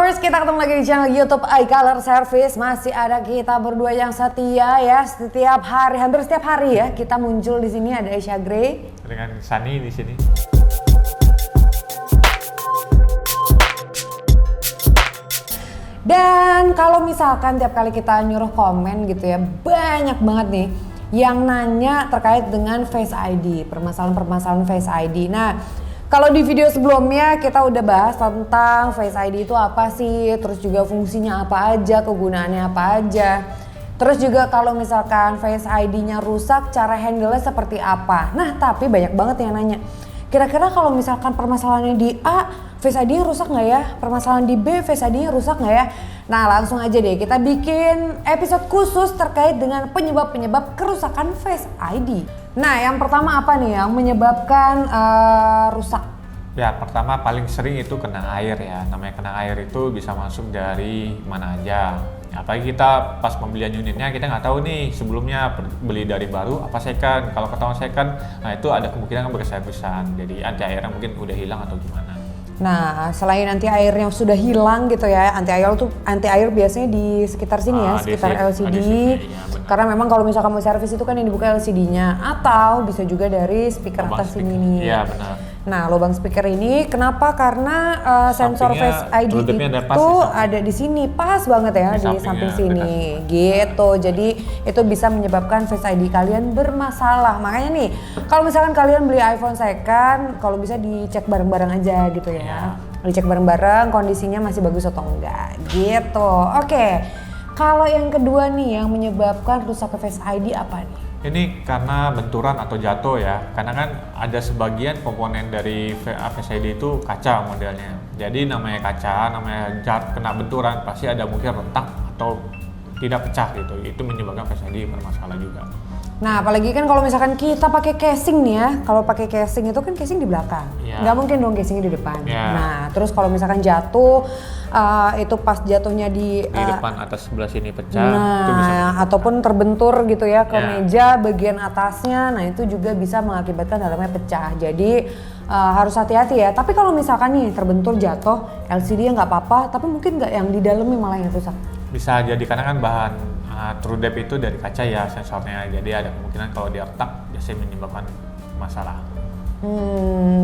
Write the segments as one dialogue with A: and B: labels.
A: Lovers, kita ketemu lagi di channel YouTube iColor Service. Masih ada kita berdua yang setia ya. Setiap hari, hampir setiap hari ya, kita muncul di sini. Ada Aisyah Grey
B: dengan Sunny di sini.
A: Dan kalau misalkan tiap kali kita nyuruh komen gitu ya, banyak banget nih yang nanya terkait dengan Face ID, permasalahan-permasalahan Face ID. Nah, kalau di video sebelumnya kita udah bahas tentang Face ID itu apa sih, terus juga fungsinya apa aja, kegunaannya apa aja. Terus juga kalau misalkan Face ID-nya rusak, cara handle-nya seperti apa. Nah, tapi banyak banget yang nanya, kira-kira kalau misalkan permasalahannya di A, Face ID-nya rusak nggak ya? Permasalahan di B, Face ID-nya rusak nggak ya? Nah, langsung aja deh kita bikin episode khusus terkait dengan penyebab-penyebab kerusakan Face ID. Nah, yang pertama apa nih yang menyebabkan rusak?
B: Ya, pertama paling sering itu kena air ya. Namanya kena air itu bisa masuk dari mana aja. Apalagi kita pas pembelian unitnya kita nggak tahu nih sebelumnya beli dari baru apa second. Kalau ketahuan second, nah itu ada kemungkinan berservisan. Jadi anti airnya mungkin udah hilang atau gimana.
A: Nah, selain anti air yang sudah hilang gitu ya, anti air biasanya di sekitar sini ya, sekitar LCD.
B: Ya,
A: karena memang kalau misalkan mau servis itu kan yang dibuka LCD-nya, atau bisa juga dari speaker
B: lubang
A: atas
B: speaker.
A: ini nih.
B: Iya, benar.
A: Nah, lubang speaker ini kenapa? Karena sensor Face ID itu ada di sini, pas banget ya di samping sini, gitu. Jadi itu bisa menyebabkan Face ID kalian bermasalah. Makanya nih, kalau misalkan kalian beli iPhone second, kalau bisa dicek bareng-bareng aja gitu ya. Dicek bareng-bareng kondisinya masih bagus atau enggak, gitu. Oke. Kalau yang kedua nih yang menyebabkan rusak Face ID apa nih?
B: Ini karena benturan atau jatuh ya, karena kan ada sebagian komponen dari Face ID itu kaca modelnya. Jadi namanya kaca, namanya kena benturan pasti ada mungkin retak atau tidak pecah gitu. Itu menyebabkan Face ID bermasalah juga.
A: Nah, apalagi kan kalau misalkan kita pakai casing nih ya, kalau pakai casing itu kan casing di belakang, nggak mungkin dong casingnya di depan. Nah, terus kalau misalkan jatuh, itu pas jatuhnya di
B: depan atas sebelah sini pecah,
A: nah,
B: itu bisa
A: ataupun terbentur gitu ya ke meja bagian atasnya, nah itu juga bisa mengakibatkan dalamnya pecah. Jadi harus hati-hati ya. Tapi kalau misalkan nih terbentur jatuh, LCD-nya nggak apa-apa, tapi mungkin nggak yang di dalamnya malah yang rusak.
B: Bisa jadi karena kan bahan TrueDepth itu dari kaca ya sensornya, jadi ada kemungkinan kalau dia retak biasanya menyebabkan masalah.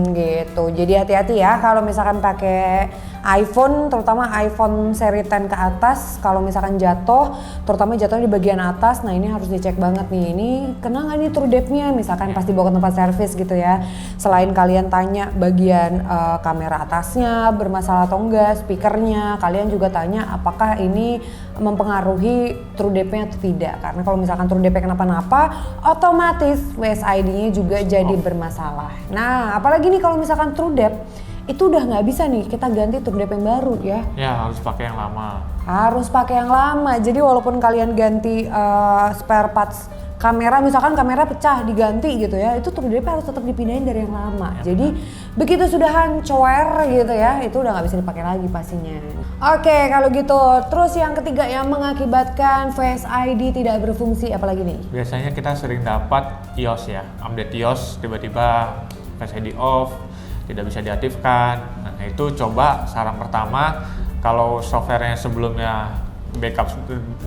A: Gitu. Jadi hati-hati ya kalau misalkan pakai iPhone, terutama iPhone seri 10 ke atas, kalau misalkan jatuh, terutama jatuhnya di bagian atas, nah ini harus dicek banget nih, ini kena nggak nih TrueDepth-nya, misalkan pas dibawa ke tempat servis gitu ya. Selain kalian tanya bagian kamera atasnya bermasalah atau enggak, speakernya, kalian juga tanya apakah ini mempengaruhi TrueDepth-nya atau tidak. Karena kalau misalkan TrueDepth kenapa-napa, otomatis Face ID-nya juga jadi bermasalah. Nah, apalagi nih kalau misalkan TrueDepth itu udah nggak bisa nih kita ganti TrueDepth yang baru ya.
B: Ya, harus pakai yang lama.
A: Harus pakai yang lama. Jadi walaupun kalian ganti spare parts kamera, misalkan kamera pecah diganti gitu ya, itu TrueDepth harus tetap dipindahin dari yang lama. Jadi begitu sudah hancur gitu ya, itu udah nggak bisa dipakai lagi pastinya. Oke, kalau gitu. Terus yang ketiga yang mengakibatkan Face ID tidak berfungsi apalagi nih?
B: Biasanya kita sering dapat iOS ya, update iOS tiba-tiba Face ID off, tidak bisa diaktifkan. Nah, itu coba saran pertama, kalau softwarenya sebelumnya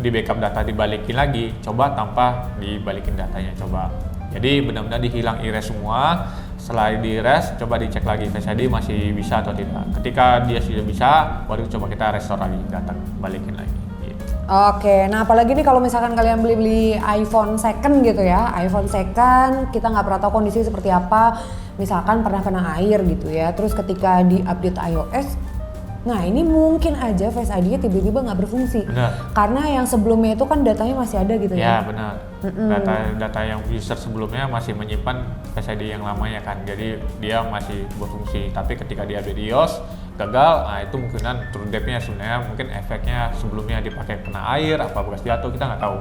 B: di backup data dibalikin lagi, coba tanpa dibalikin datanya coba. Jadi benar-benar dihilang erase semua. Setelah di erase, coba dicek lagi Face ID masih bisa atau tidak. Ketika dia sudah bisa, baru coba kita restore lagi data, balikin lagi. Gitu.
A: Oke, nah apalagi nih kalau misalkan kalian beli iPhone second gitu ya, iPhone second kita nggak pernah tahu kondisi seperti apa. Misalkan pernah kena air gitu ya, terus ketika di update iOS, nah ini mungkin aja Face ID-nya tiba-tiba nggak berfungsi.
B: Benar.
A: Karena yang sebelumnya itu kan datanya masih ada gitu ya.
B: Ya benar. Data yang user sebelumnya masih menyimpan Face ID yang lamanya kan, jadi dia masih berfungsi. Tapi ketika dia update iOS gagal, nah itu kemungkinan TrueDepth-nya sebenarnya mungkin efeknya sebelumnya dipakai kena air, apa bekas jatuh, kita nggak tahu.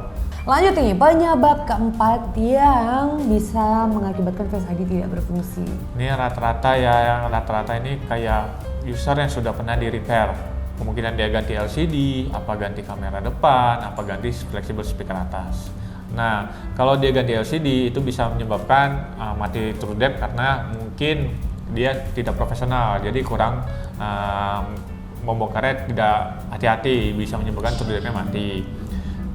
A: Lanjut nih, penyebab keempat yang bisa mengakibatkan Face ID tidak berfungsi.
B: Ini rata-rata ini kayak user yang sudah pernah di repair. Kemungkinan dia ganti LCD, apa ganti kamera depan, apa ganti flexible speaker atas. Nah, kalau dia ganti LCD itu bisa menyebabkan mati TrueDepth karena mungkin dia tidak profesional, jadi kurang membongkarnya tidak hati-hati, bisa menyebabkan TrueDepth-nya mati.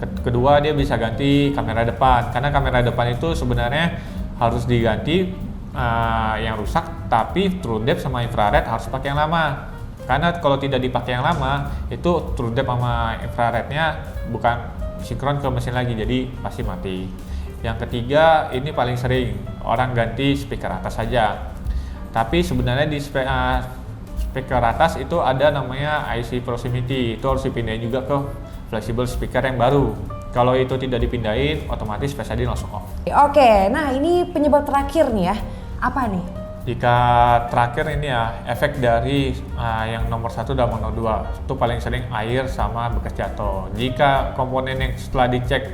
B: Kedua, dia bisa ganti kamera depan, karena kamera depan itu sebenarnya harus diganti yang rusak, tapi TrueDepth sama infrared harus pakai yang lama. Karena kalau tidak dipakai yang lama, itu TrueDepth sama infrarednya bukan sinkron ke mesin lagi, jadi pasti mati. Yang ketiga, ini paling sering orang ganti speaker atas saja. Tapi sebenarnya di speaker atas itu ada namanya IC proximity, itu harus dipindahin juga ke flexible speaker yang baru. Kalau itu tidak dipindahin, otomatis Face ID langsung off.
A: Oke, nah ini penyebab terakhir nih ya, apa nih?
B: Jika terakhir ini ya, efek dari yang nomor 1 dan nomor 2 itu paling sering air sama bekas jatuh. Jika komponen yang setelah dicek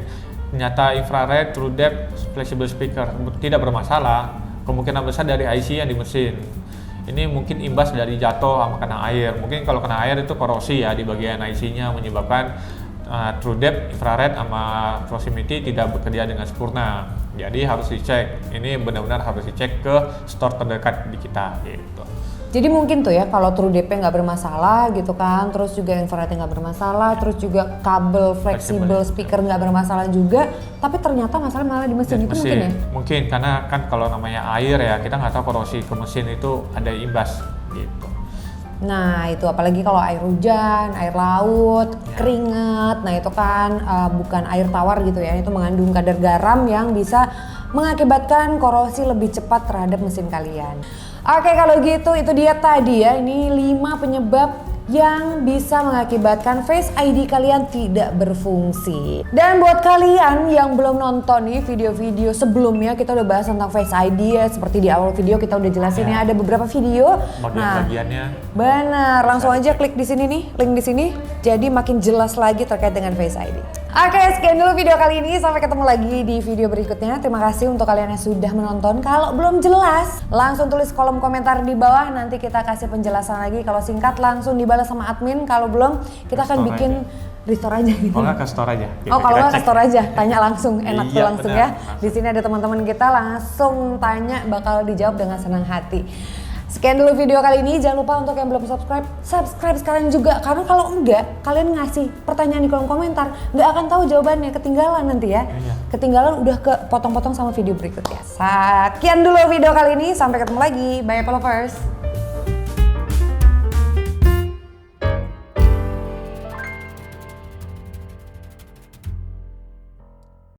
B: ternyata infrared, TrueDepth, flexible speaker tidak bermasalah, kemungkinan besar dari IC yang di mesin. Ini mungkin imbas dari jatuh sama kena air. Mungkin kalau kena air itu korosi ya di bagian IC-nya, menyebabkan TrueDepth, infrared sama proximity tidak bekerja dengan sempurna. Jadi harus dicek. Ini benar-benar harus dicek ke store terdekat di kita gitu.
A: Jadi mungkin tuh ya kalau TrueDepth-nya nggak bermasalah gitu kan, terus juga infrarednya nggak bermasalah, terus juga kabel flexible speaker nggak bermasalah juga, tapi ternyata masalah malah di mesin. Itu mungkin ya?
B: Mungkin, karena kan kalau namanya air ya, kita nggak tahu korosi ke mesin itu ada imbas gitu.
A: Nah itu apalagi kalau air hujan, air laut, keringat, nah itu kan bukan air tawar gitu ya, itu mengandung kadar garam yang bisa mengakibatkan korosi lebih cepat terhadap mesin kalian. Oke, kalau gitu itu dia tadi ya, ini 5 penyebab yang bisa mengakibatkan Face ID kalian tidak berfungsi. Dan buat kalian yang belum nonton nih video-video sebelumnya, kita udah bahas tentang Face ID ya, seperti di awal video kita udah jelasin ya, ada beberapa video.
B: Bagian-bagiannya.
A: Benar, langsung aja klik di sini nih, link di sini. Jadi makin jelas lagi terkait dengan Face ID. Oke, sekian dulu video kali ini. Sampai ketemu lagi di video berikutnya. Terima kasih untuk kalian yang sudah menonton. Kalau belum jelas, langsung tulis kolom komentar di bawah. Nanti kita kasih penjelasan lagi. Kalau singkat, langsung dibalas sama admin. Kalau belum, kita akan bikin restore aja gitu.
B: Oh nggak, ke store aja.
A: Oh kalau nggak ke store aja, tanya langsung, enak tuh langsung
B: benar,
A: ya. Di sini ada teman-teman kita langsung tanya, bakal dijawab dengan senang hati. Sekian dulu video kali ini, jangan lupa untuk yang belum subscribe sekarang juga. Karena kalau enggak, kalian ngasih pertanyaan di kolom komentar, nggak akan tahu jawabannya, ketinggalan nanti ya. Ketinggalan udah kepotong-potong sama video berikutnya. Sekian dulu video kali ini, sampai ketemu lagi, bye followers.